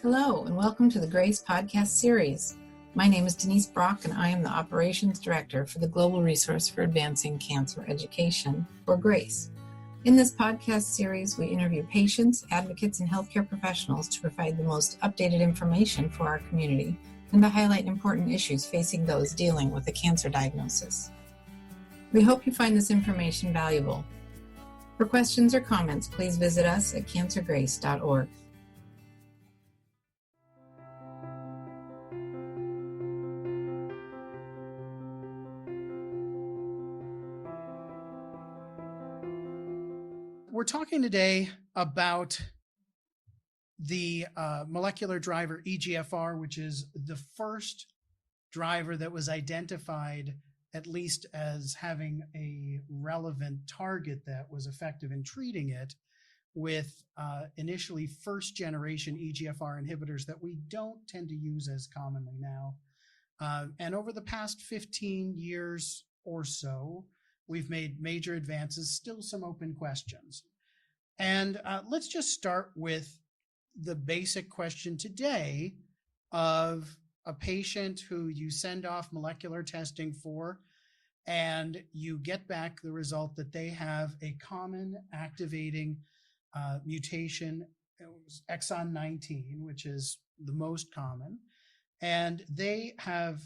Hello, and welcome to the GRACE podcast series. My name is Denise Brock, and I am the Operations Director for the Global Resource for Advancing Cancer Education, or GRACE. In this podcast series, we interview patients, advocates, and healthcare professionals to provide the most updated information for our community and to highlight important issues facing those dealing with a cancer diagnosis. We hope you find this information valuable. For questions or comments, please visit us at cancergrace.org. We're talking today about the molecular driver EGFR, which is the first driver that was identified at least as having a relevant target that was effective in treating it, with initially first generation EGFR inhibitors that we don't tend to use as commonly now. And over the past 15 years or so, we've made major advances, still some open questions. And let's just start with the basic question today of a patient who you send off molecular testing for, and you get back the result that they have a common activating mutation, exon 19, which is the most common, and they have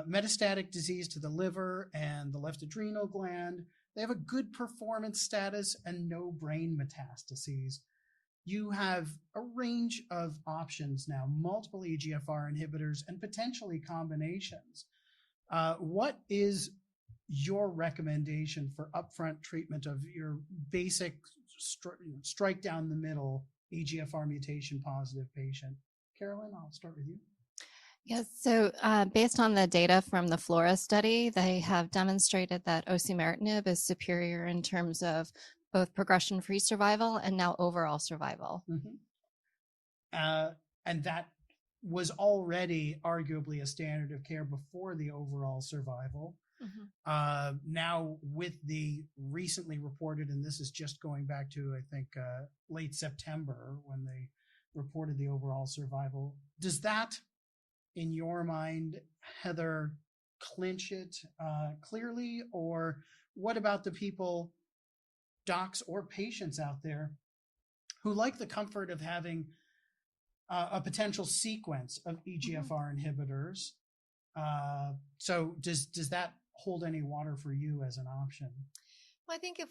metastatic disease to the liver and the left adrenal gland. They have a good performance status and no brain metastases. You have a range of options now, multiple EGFR inhibitors and potentially combinations. What is your recommendation for upfront treatment of your basic strike down the middle EGFR mutation positive patient? Carolyn, I'll start with you. Yes, so based on the data from the FLORA study, they have demonstrated that osimertinib is superior in terms of both progression-free survival and now overall survival. Mm-hmm. And that was already arguably a standard of care before the overall survival. Mm-hmm. Now with the recently reported, and this is just going back to, I think, late September when they reported the overall survival, does that, in your mind, Heather, clinch it clearly? Or what about the people, docs or patients out there, who like the comfort of having a potential sequence of EGFR inhibitors? So does that hold any water for you as an option? Well, I think if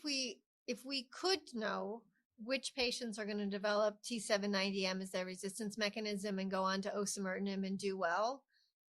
we could know which patients are going to develop T790M as their resistance mechanism and go on to osimertinib and do well,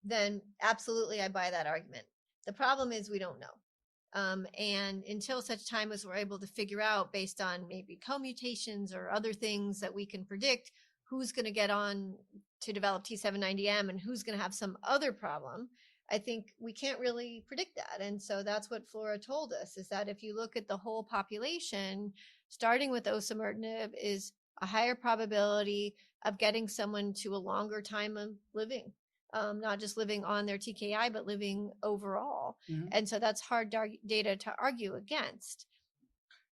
then absolutely I buy that argument. The problem is we don't know. And until such time as we're able to figure out, based on maybe co-mutations or other things that we can predict, who's going to get on to develop T790M and who's going to have some other problem, I think we can't really predict that. And so that's what FLORA told us, is that if you look at the whole population, starting with osimertinib is a higher probability of getting someone to a longer time of living, not just living on their TKI, but living overall. Mm-hmm. And so that's hard data to argue against,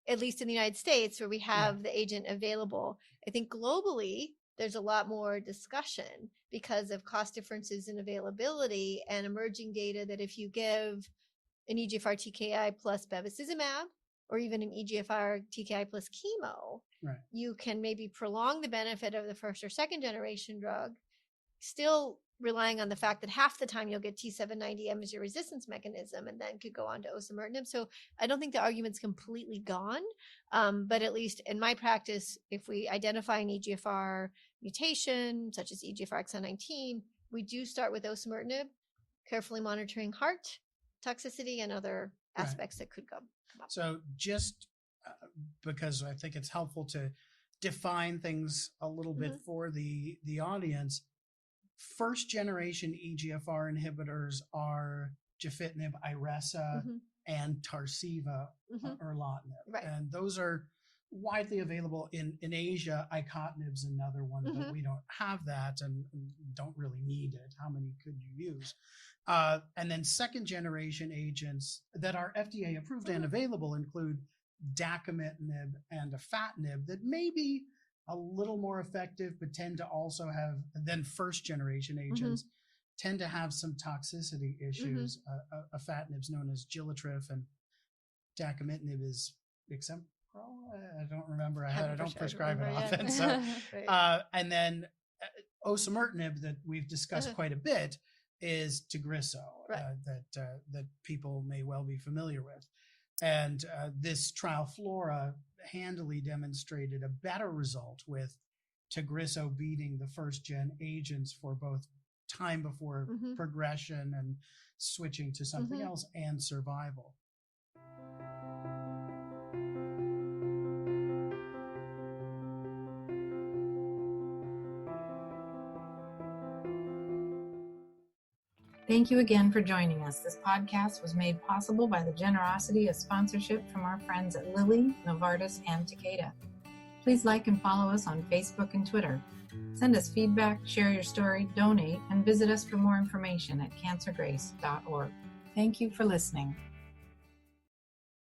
at least in the United States, where we have the agent available. I think globally, there's a lot more discussion because of cost differences in availability and emerging data that if you give an EGFR TKI plus bevacizumab, or even an EGFR TKI plus chemo, you can maybe prolong the benefit of the first or second generation drug, still relying on the fact that half the time you'll get T790M as your resistance mechanism and then could go on to osimertinib. So I don't think the argument's completely gone, but at least in my practice, if we identify an EGFR mutation, such as EGFR exon 19, we do start with osimertinib, carefully monitoring heart toxicity and other aspects that could come up. So just because I think it's helpful to define things a little bit for the audience, first generation EGFR inhibitors are gefitinib, Iressa, and Tarceva, erlotinib. And those are widely available in Asia. Icotinib's another one, but we don't have that and don't really need it. How many could you use? And then second generation agents that are FDA approved and available include dacomitinib and afatinib that maybe a little more effective, but tend to also have, than first generation agents, tend to have some toxicity issues. Afatinib is known as Gilitrif, and dacomitinib is Exempro. I don't remember. I don't prescribe it often. So, and then osimertinib that we've discussed quite a bit is Tagrisso, that people may well be familiar with. And this trial Flora handily demonstrated a better result with Tagrisso beating the first gen agents for both time before progression and switching to something else and survival. Thank you again for joining us. This podcast was made possible by the generosity of sponsorship from our friends at Lilly, Novartis, and Takeda. Please like and follow us on Facebook and Twitter. Send us feedback, share your story, donate, and visit us for more information at cancergrace.org. Thank you for listening.